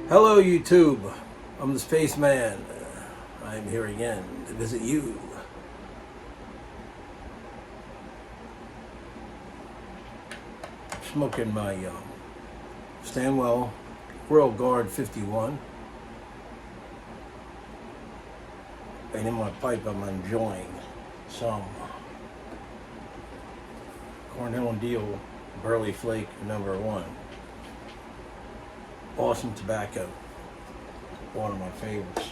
Hello YouTube, I'm the Spaceman. I'm here again to visit you. Smoking my Stanwell Royal Guard 51. And in my pipe I'm enjoying some Cornell and Deal Burley Flake #1. Awesome tobacco, one of my favorites,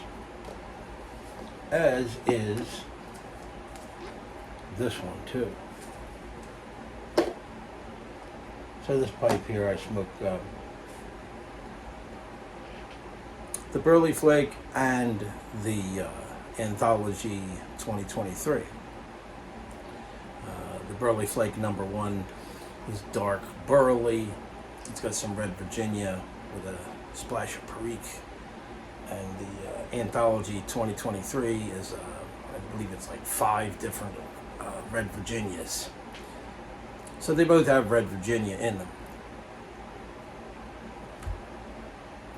as is this one too. So this pipe here I smoke the Burley Flake and the Anthology 2023. The Burley Flake #1 is dark burley. It's got some red Virginia with a splash of Perique, and the Anthology 2023 is, I believe it's like 5 different red Virginias. So they both have red Virginia in them.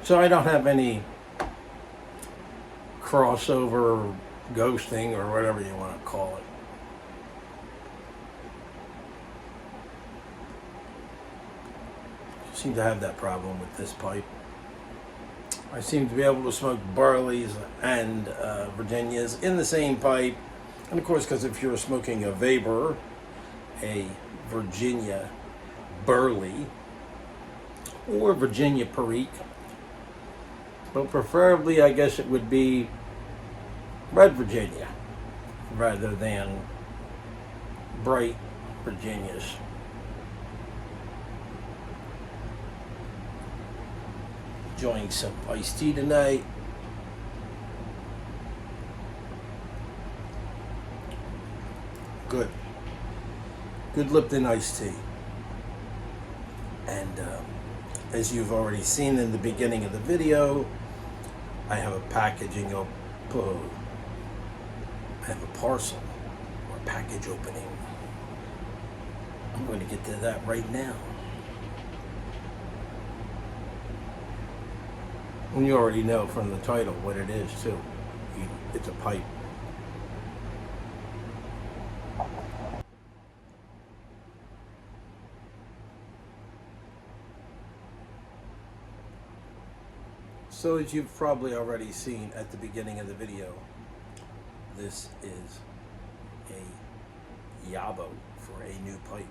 So I don't have any crossover, ghosting, or whatever you want to call it. Seem to have that problem with this pipe. I seem to be able to smoke Burleys and Virginias in the same pipe, and of course, because if you're smoking a Weber, a Virginia Burley, or Virginia Perique, but preferably, I guess it would be red Virginia rather than bright Virginias. Enjoying some iced tea tonight. Good Lipton iced tea. And as you've already seen in the beginning of the video, I have a packaging of, I have a parcel or package opening. I'm going to get to that right now. And you already know from the title what it is too. It's a pipe. So as you've probably already seen at the beginning of the video, this is a Yabo for a new pipe.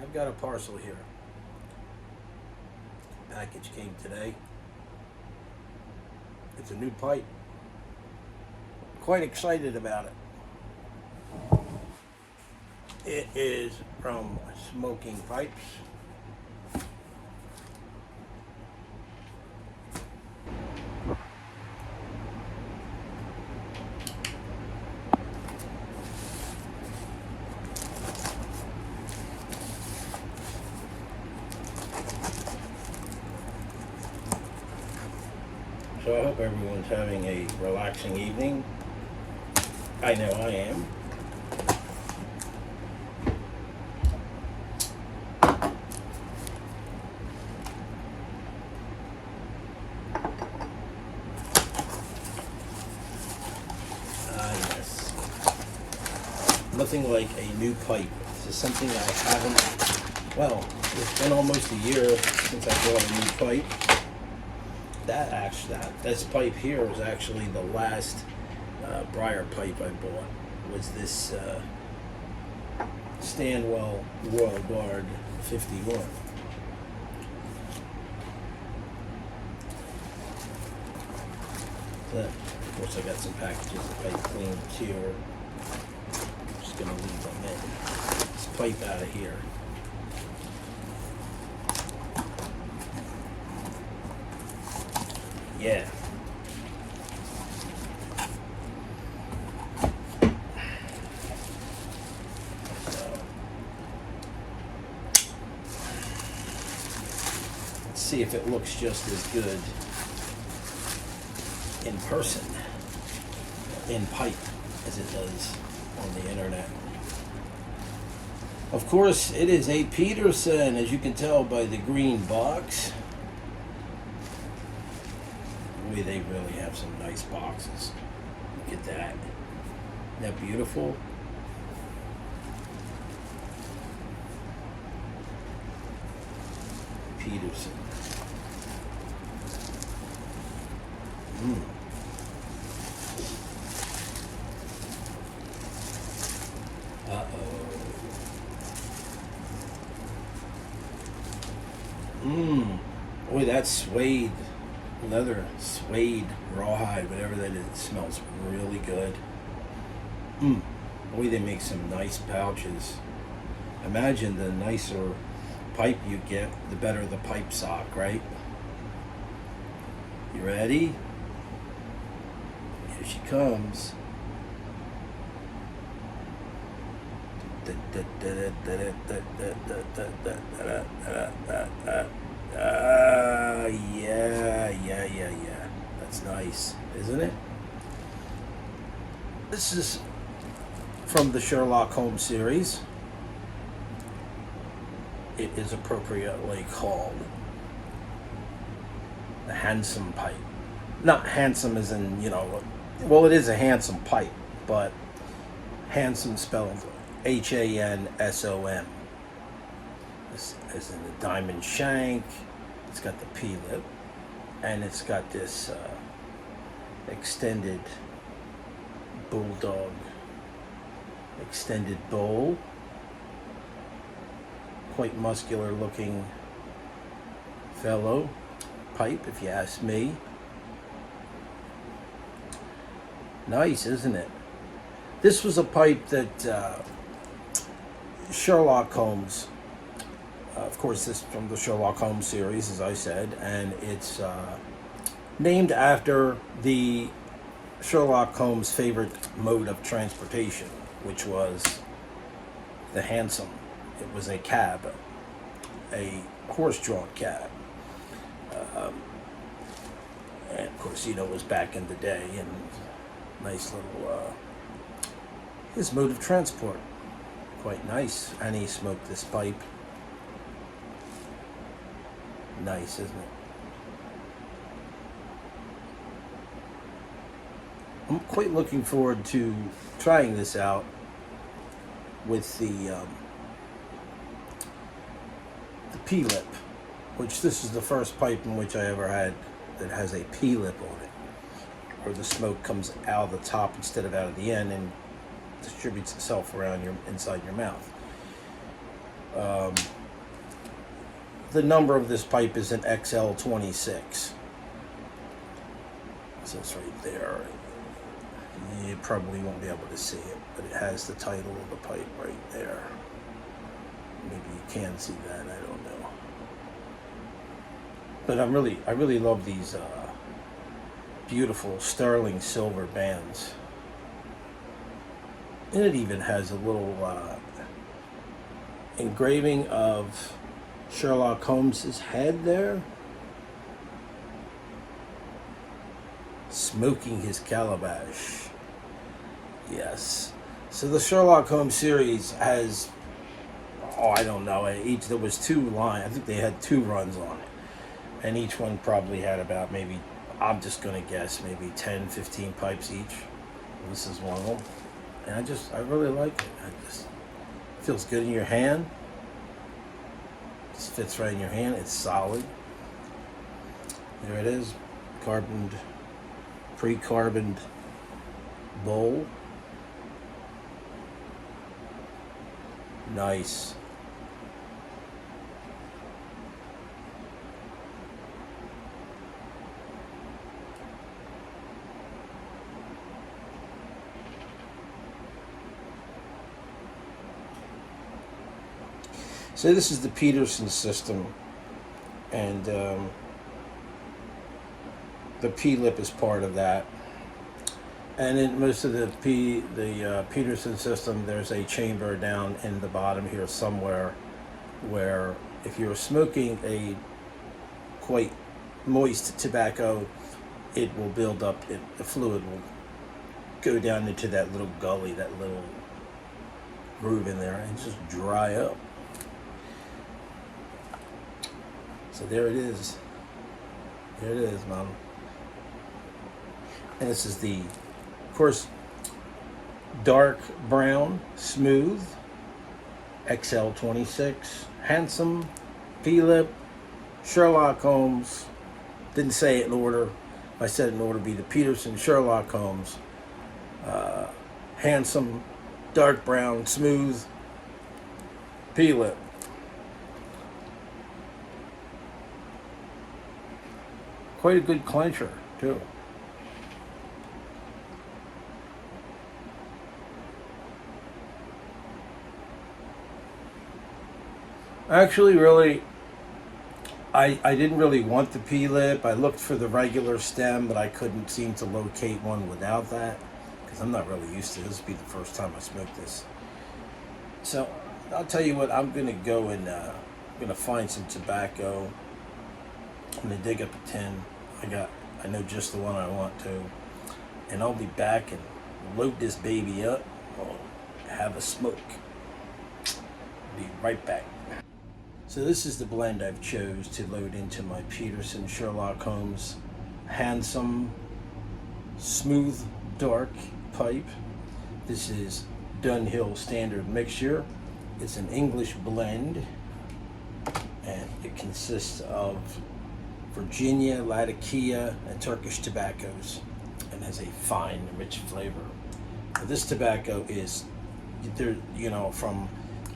I've got a parcel here. Package came today. It's a new pipe. Quite excited about it. It is from Smoking Pipes. So I hope everyone's having a relaxing evening. I know I am. Yes. Nothing like a new pipe. This is something I haven't, well, it's been almost a year since I bought a new pipe. This pipe here is actually the last briar pipe I bought. Was this Stanwell Royal Guard 51. Of course, I got some packages of pipe cleaners here. I'm just gonna leave them in. This pipe out of here. Yeah. Let's see if it looks just as good in person, in pipe, as it does on the internet. Of course, it is a Peterson, as you can tell by the green box. Boy, they really have some nice boxes. Look at that. Isn't that beautiful? Peterson. Boy, that suede leather, suede, rawhide, whatever that is, it smells really good. Boy, they make some nice pouches. Imagine the nicer pipe you get, the better the pipe sock, right? You ready? Here she comes. Yeah. That's nice, isn't it? This is from the Sherlock Holmes series. It is appropriately called the handsome pipe. Not handsome as in, well, it is a handsome pipe, but handsome spelled Hansom. This is in the diamond shank. It's got the P-lip, and it's got this extended bulldog, extended bowl. Quite muscular looking fellow pipe, if you ask me. Nice, isn't it? This was a pipe that Sherlock Holmes, of course, this from the Sherlock Holmes series, as I said, and it's named after the Sherlock Holmes' favorite mode of transportation, which was the hansom. It was a cab, a horse-drawn cab. And of course, it was back in the day, and nice little, his mode of transport. Quite nice. And he smoked this pipe. Nice, isn't it? I'm quite looking forward to trying this out with the P-lip, which this is the first pipe in which I ever had that has a P-lip on it, where the smoke comes out of the top instead of out of the end and distributes itself around inside your mouth. The number of this pipe is an XL26. So it's right there. You probably won't be able to see it, but it has the title of the pipe right there. Maybe you can see that, I don't know. But I really love these beautiful sterling silver bands. And it even has a little engraving of Sherlock Holmes' head there. smoking his calabash. Yes. So the Sherlock Holmes series has, oh, I don't know, there was 2 lines. I think they had 2 runs on it. And each one probably had about maybe, I'm just going to guess, maybe 10, 15 pipes each. This is one of them. And I really like it. It feels good in your hand. Just fits right in your hand. It's solid. There it is. Pre-carboned bowl. Nice. So this is the Peterson system, and the P-lip is part of that. And in most of the Peterson system, there's a chamber down in the bottom here somewhere, where if you're smoking a quite moist tobacco, it will build up. The fluid will go down into that little gully, that little groove in there, and just dry up. So there it is. There it is, Mom. And this is the, of course, dark brown, smooth, XL26, handsome, P-lip, Sherlock Holmes. Didn't say it in order. If I said it in order, it'd be the Peterson Sherlock Holmes. Handsome, dark brown, smooth, P-lip. Quite a good clencher, too. Actually, really, I didn't really want the P-lip. I looked for the regular stem, but I couldn't seem to locate one without that, because I'm not really used to this. This will be the first time I smoke this. So, I'll tell you what, I'm going to go and I'm going to find some tobacco. I'm going to dig up a tin. I know just the one I want to. And I'll be back and load this baby up. We'll have a smoke. Be right back. So this is the blend I've chose to load into my Peterson Sherlock Holmes handsome, smooth, dark pipe. This is Dunhill Standard Mixture. It's an English blend, and it consists of Virginia, Latakia, and Turkish tobaccos, and has a fine, rich flavor. Now, this tobacco is, from,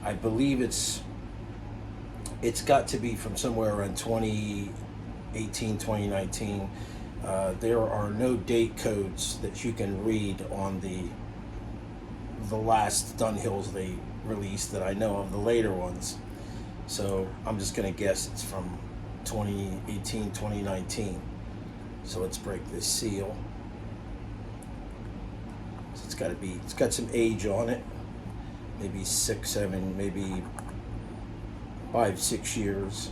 I believe it's got to be from somewhere around 2018, 2019. There are no date codes that you can read on the last Dunhills they released that I know of, the later ones. So I'm just gonna guess it's from 2018, 2019. So let's break this seal. So it's got some age on it. Maybe 6, 7, maybe 5, 6 years.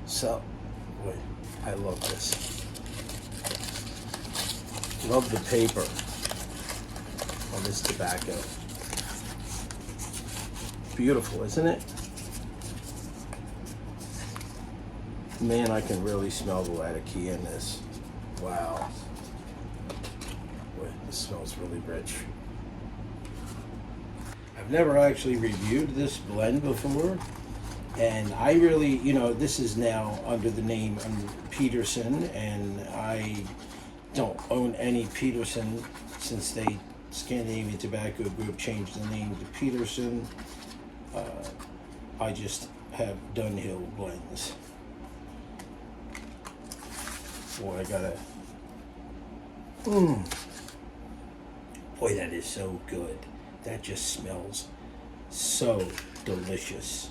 So, wait, I love this. Love the paper on this tobacco. Beautiful, isn't it? Man, I can really smell the Latakia in this. Wow. Boy, this smells really rich. I've never actually reviewed this blend before, and I really, this is now under the name Peterson, and I don't own any Peterson since they, Scandinavian Tobacco Group, changed the name to Peterson. I just have Dunhill blends. Boy, I gotta. Boy, that is so good. That just smells so delicious.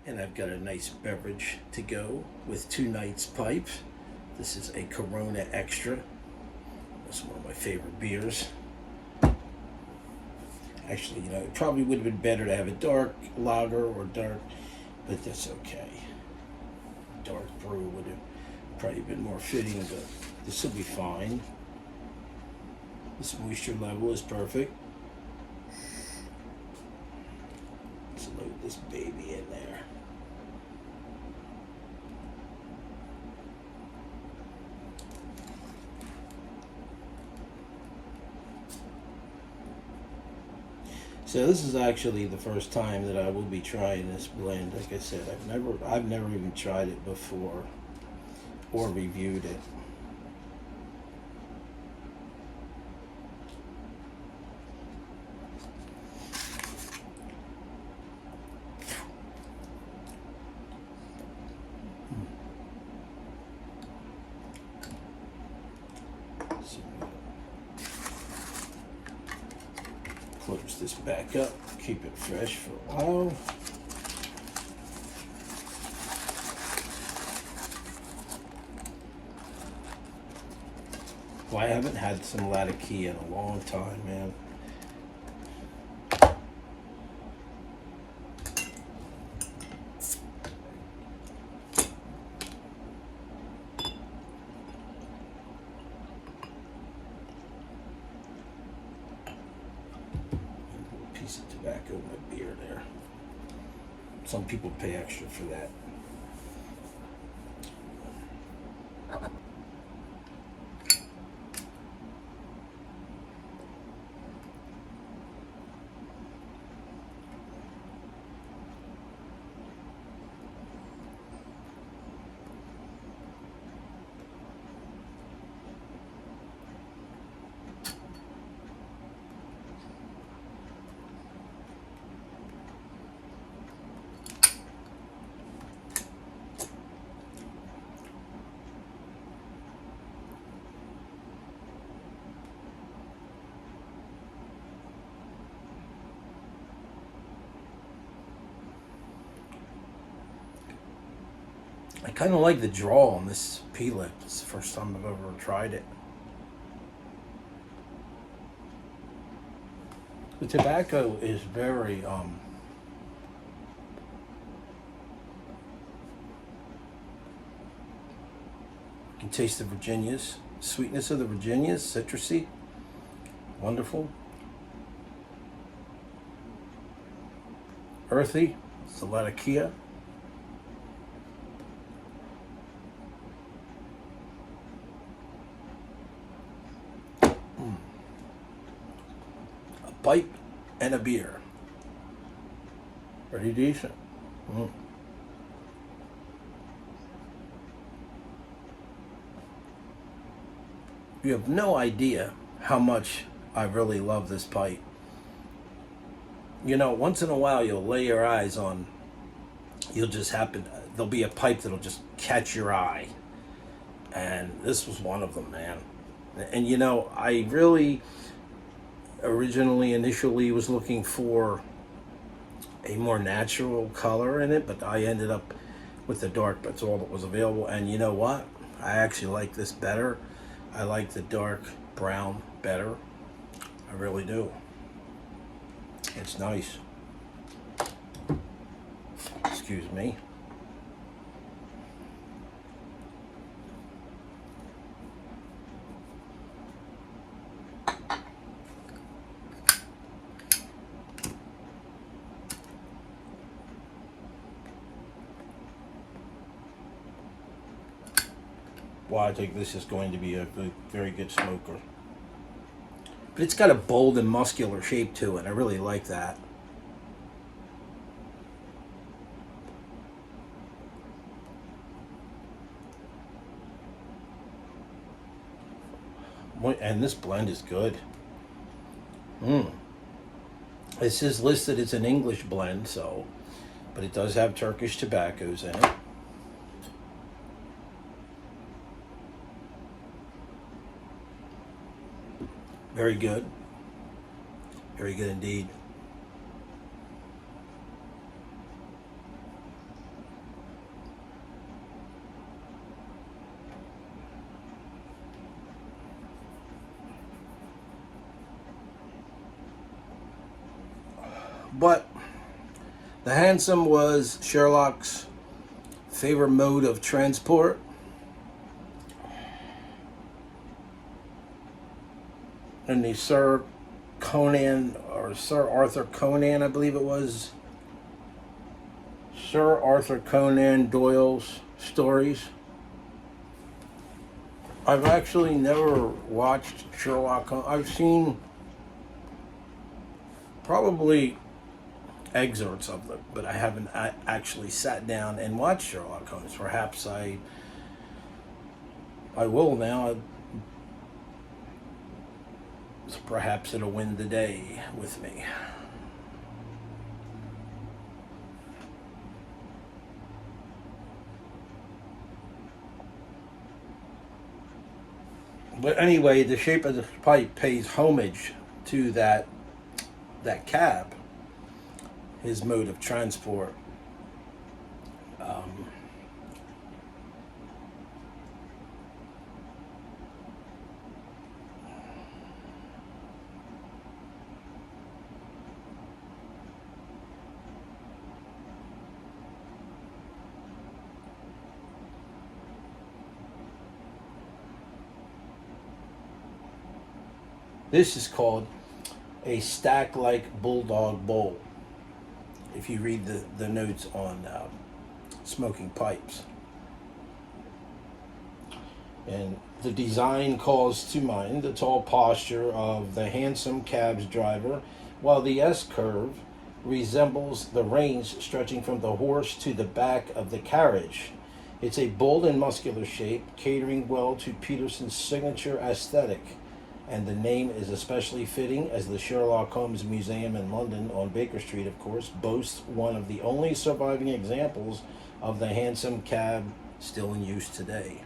And I've got a nice beverage to go with 2 nights pipe. This is a Corona Extra. That's one of my favorite beers. Actually, it probably would have been better to have a dark lager or dark, but that's okay. Dark brew would have probably been more fitting, but this will be fine. This moisture level is perfect. Let's load this baby in there. So this is actually the first time that I will be trying this blend. Like I said, I've never even tried it before or reviewed it. Close this back up, keep it fresh for a while. Well, I haven't had some Latakia in a long time, man. Piece of tobacco in my beer there. Some people pay extra for that. I kind of like the draw on this P-lip. It's the first time I've ever tried it. The tobacco is very, you can taste the Virginias, sweetness of the Virginias, citrusy, wonderful. Earthy, it's a Latakia. Pipe and a beer. Pretty decent. You have no idea how much I really love this pipe. Once in a while you'll lay your eyes on, there'll be a pipe that'll just catch your eye. And this was one of them, man. And I really initially was looking for a more natural color in it, but I ended up with the dark. That's all that was available. And you know what? I actually like this better. I like the dark brown better. I really do. It's nice. Excuse me. Well, I think this is going to be a very good smoker. But it's got a bold and muscular shape to it. I really like that. And this blend is good. This is listed as an English blend, but it does have Turkish tobaccos in it. Very good. Very good indeed. But the hansom was Sherlock's favorite mode of transport. And the Sir Arthur Conan, I believe it was, Sir Arthur Conan Doyle's stories. I've actually never watched Sherlock Holmes. I've seen probably excerpts of them, but I haven't actually sat down and watched Sherlock Holmes. Perhaps I will now. Perhaps it'll win the day with me. But anyway, the shape of the pipe pays homage to that cab, his mode of transport. This is called a stack-like bulldog bowl, if you read the notes on smoking pipes. And the design calls to mind the tall posture of the handsome cab's driver, while the S-curve resembles the reins stretching from the horse to the back of the carriage. It's a bold and muscular shape, catering well to Peterson's signature aesthetic. And the name is especially fitting as the Sherlock Holmes Museum in London on Baker Street, of course, boasts one of the only surviving examples of the hansom cab still in use today.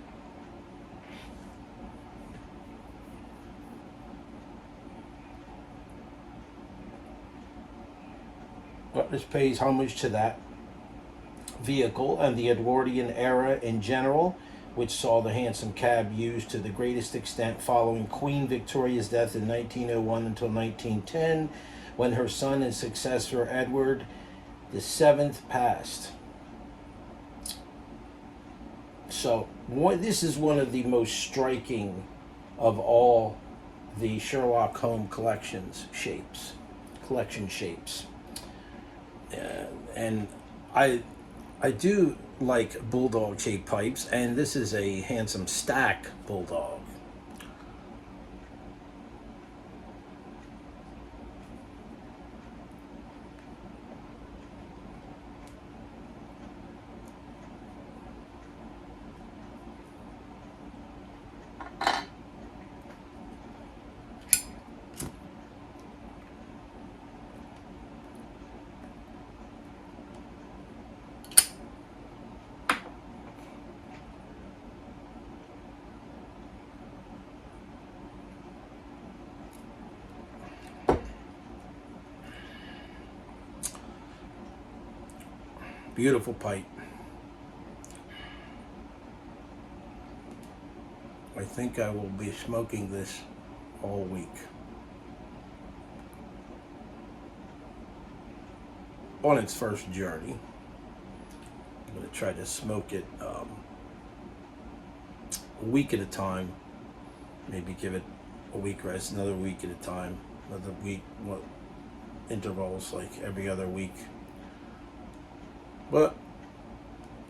But this pays homage to that vehicle and the Edwardian era in general, which saw the hansom cab used to the greatest extent following Queen Victoria's death in 1901 until 1910, when her son and successor Edward VII passed. So this is one of the most striking of all the Sherlock Holmes collection shapes. And I do like bulldog shaped pipes, and this is a handsome stack bulldog. Beautiful pipe. I think I will be smoking this all week. On its first journey, I'm going to try to smoke it a week at a time. Maybe give it a week rest, another week at a time, another week, intervals like every other week. But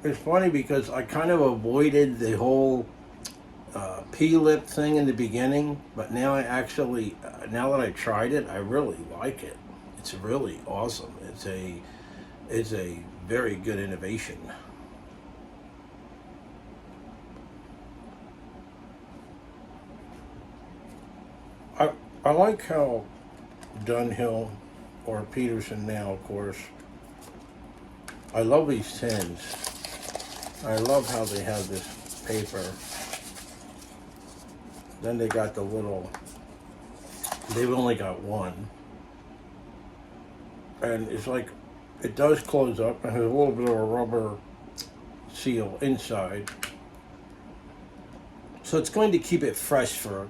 it's funny because I kind of avoided the whole P-lip thing in the beginning, but now I actually, now that I tried it, I really like it. It's really awesome. It's a very good innovation. I like how Dunhill, or Peterson now, of course, I love these tins. I love how they have this paper. Then they got the little, they've only got one. And it's like, it does close up and has a little bit of a rubber seal inside. So it's going to keep it fresh for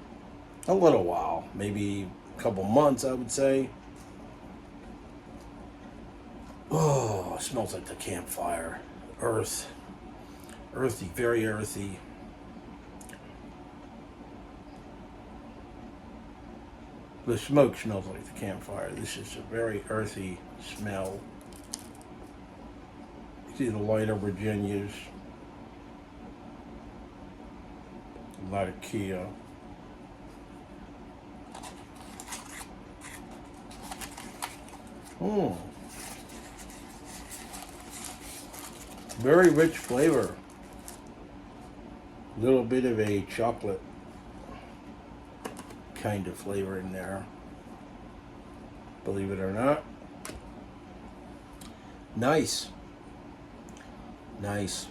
a little while, maybe a couple months, I would say. Oh, it smells like the campfire. Earth. Earthy, very earthy. The smoke smells like the campfire. This is a very earthy smell. You see the lighter Virginias. A lot of Kia. Very rich flavor. A little bit of a chocolate kind of flavor in there. Believe it or not. Nice. Nice.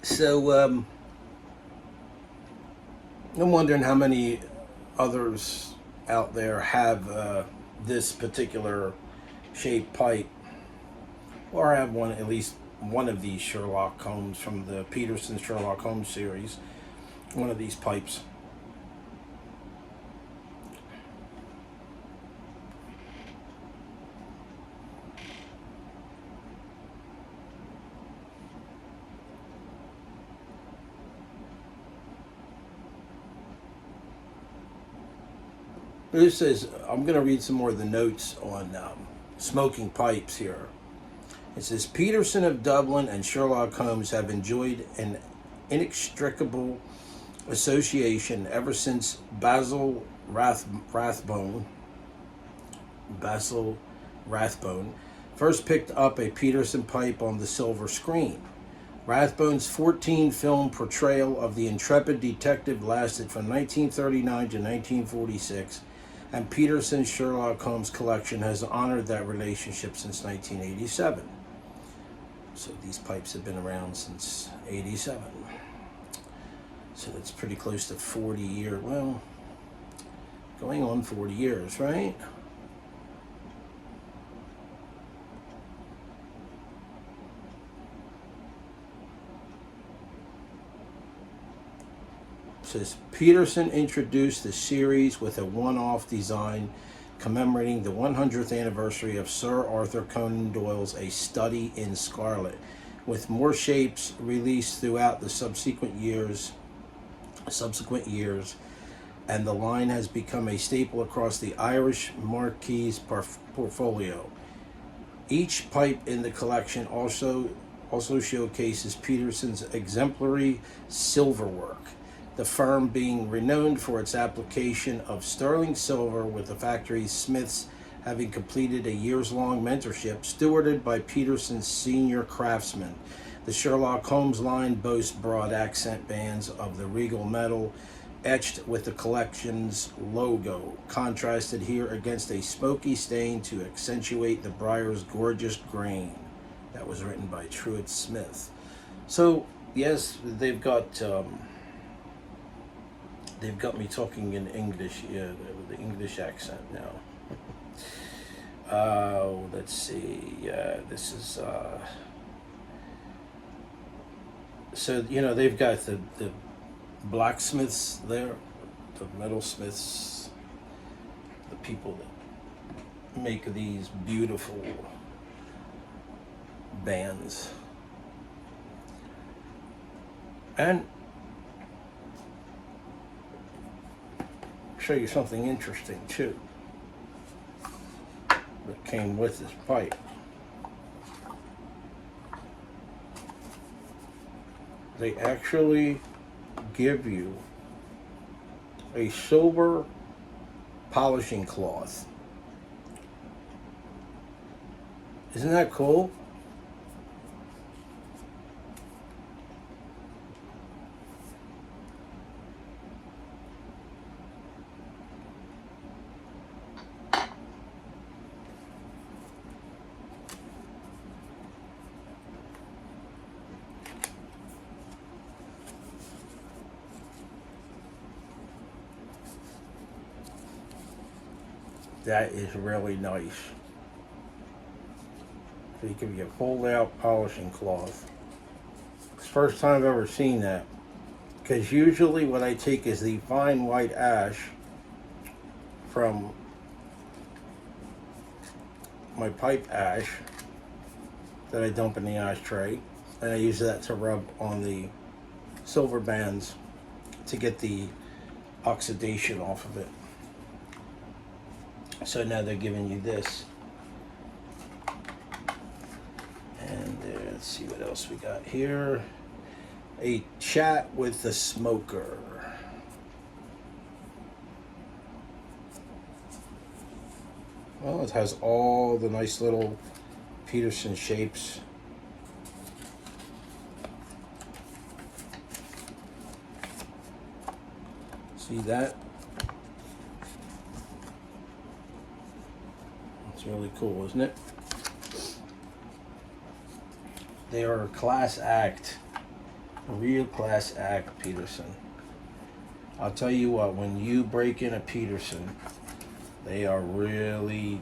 So, I'm wondering how many others out there have this particular shaped pipe, or have one, at least one of these Sherlock Holmes from the Peterson Sherlock Holmes series, one of these pipes. This is, I'm going to read some more of the notes on smoking pipes here. It says, Peterson of Dublin and Sherlock Holmes have enjoyed an inextricable association ever since Basil Rathbone first picked up a Peterson pipe on the silver screen. Rathbone's 14-film portrayal of the intrepid detective lasted from 1939 to 1946, and Peterson's Sherlock Holmes collection has honored that relationship since 1987. So these pipes have been around since 87. So that's pretty close to 40 years. Well, going on 40 years, right? Says Peterson introduced the series with a one-off design commemorating the 100th anniversary of Sir Arthur Conan Doyle's A Study in Scarlet, with more shapes released throughout the subsequent years, and the line has become a staple across the Irish Marquis portfolio. Each pipe in the collection also showcases Peterson's exemplary silverwork, the firm being renowned for its application of sterling silver, with the factory's smiths having completed a years-long mentorship stewarded by Peterson's senior craftsmen. The Sherlock Holmes line boasts broad accent bands of the regal metal etched with the collection's logo, contrasted here against a smoky stain to accentuate the briar's gorgeous grain. That was written by Truett Smith. So, yes, they've got me talking in English, with the English accent now. Let's see. This is so they've got the blacksmiths there, the metalsmiths, the people that make these beautiful bands, and show you something interesting too that came with this pipe. They actually give you a silver polishing cloth. Isn't that cool? That is really nice. So you can get a fold-out polishing cloth. It's the first time I've ever seen that. Because usually what I take is the fine white ash from my pipe ash that I dump in the ashtray, and I use that to rub on the silver bands to get the oxidation off of it. So now they're giving you this. And let's see what else we got here. A chat with the smoker. Well, it has all the nice little Peterson shapes. See that? It's really cool, isn't it? They are a class act. A real class act, Peterson. I'll tell you what, when you break in a Peterson, they are really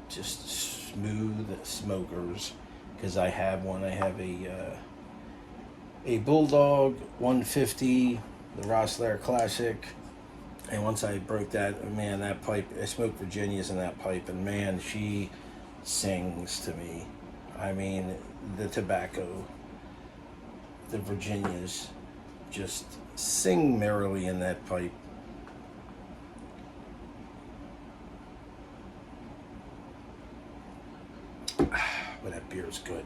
just smooth smokers. Because I have one. I have a Bulldog 150, the Rossler Classic. And once I broke that, man, that pipe, I smoked Virginias in that pipe, and man, she sings to me. I mean, the tobacco, the Virginias, just sing merrily in that pipe. But that beer is good.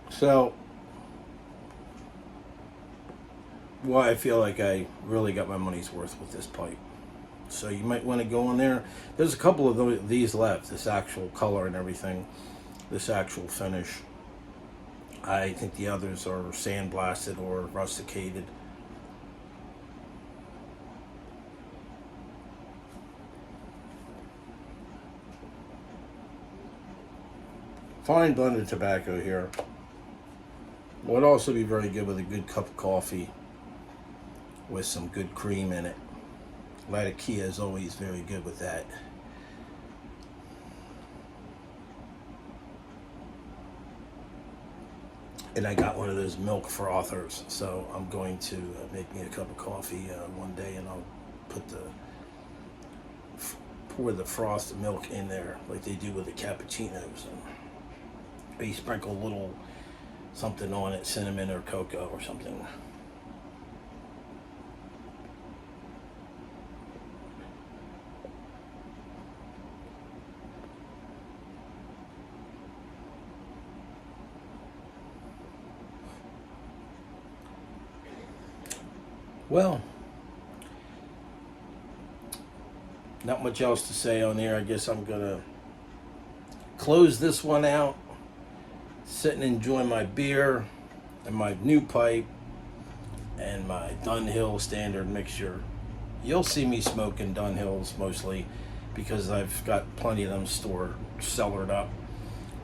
So, well, I feel like I really got my money's worth with this pipe. So you might want to go in there. There's a couple of these left, this actual color and everything, this actual finish. I think the others are sandblasted or rusticated. Fine blended tobacco here. Would also be very good with a good cup of coffee with some good cream in it. Latakia is always very good with that. And I got one of those milk frothers, so I'm going to make me a cup of coffee one day, and I'll put pour the frosted milk in there like they do with the cappuccinos, and maybe sprinkle a little something on it, cinnamon or cocoa or something. Well, not much else to say on there. I guess I'm gonna close this one out, sit and enjoy my beer and my new pipe and my Dunhill standard mixture. You'll see me smoking Dunhills mostly because I've got plenty of them cellared up.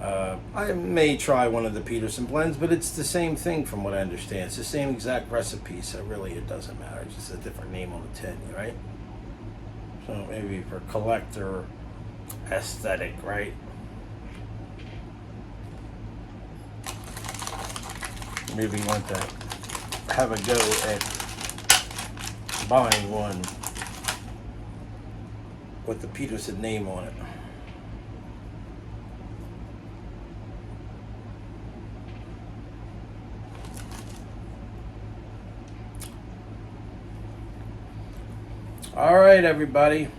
I may try one of the Peterson blends, but it's the same thing from what I understand. It's the same exact recipe, so really it doesn't matter. It's just a different name on the tin, right? So maybe for collector aesthetic, right? Maybe you want to have a go at buying one with the Peterson name on it. All right, everybody.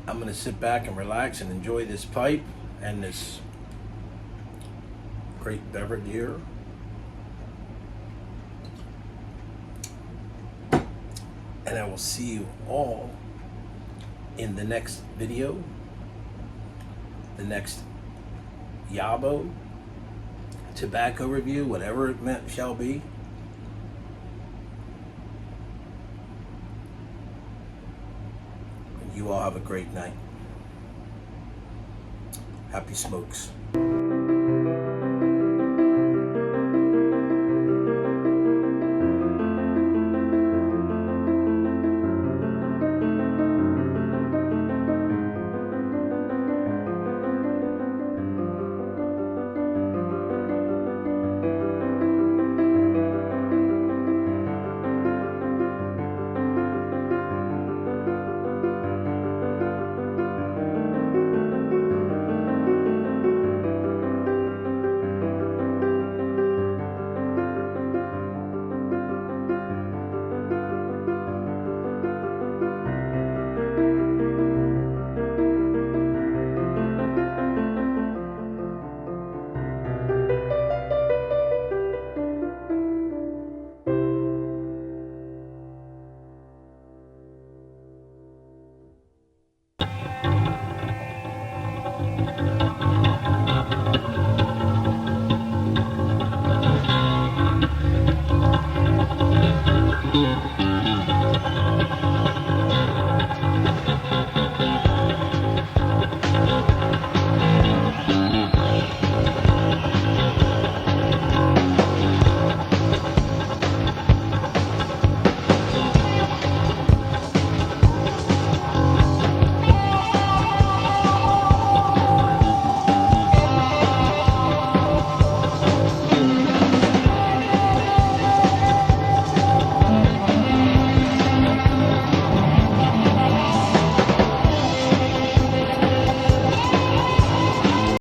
I'm going to sit back and relax and enjoy this pipe. and this great beverage here. And I will see you all in the next video, the next Yabo, tobacco review, whatever it shall be. You all have a great night. Happy smokes.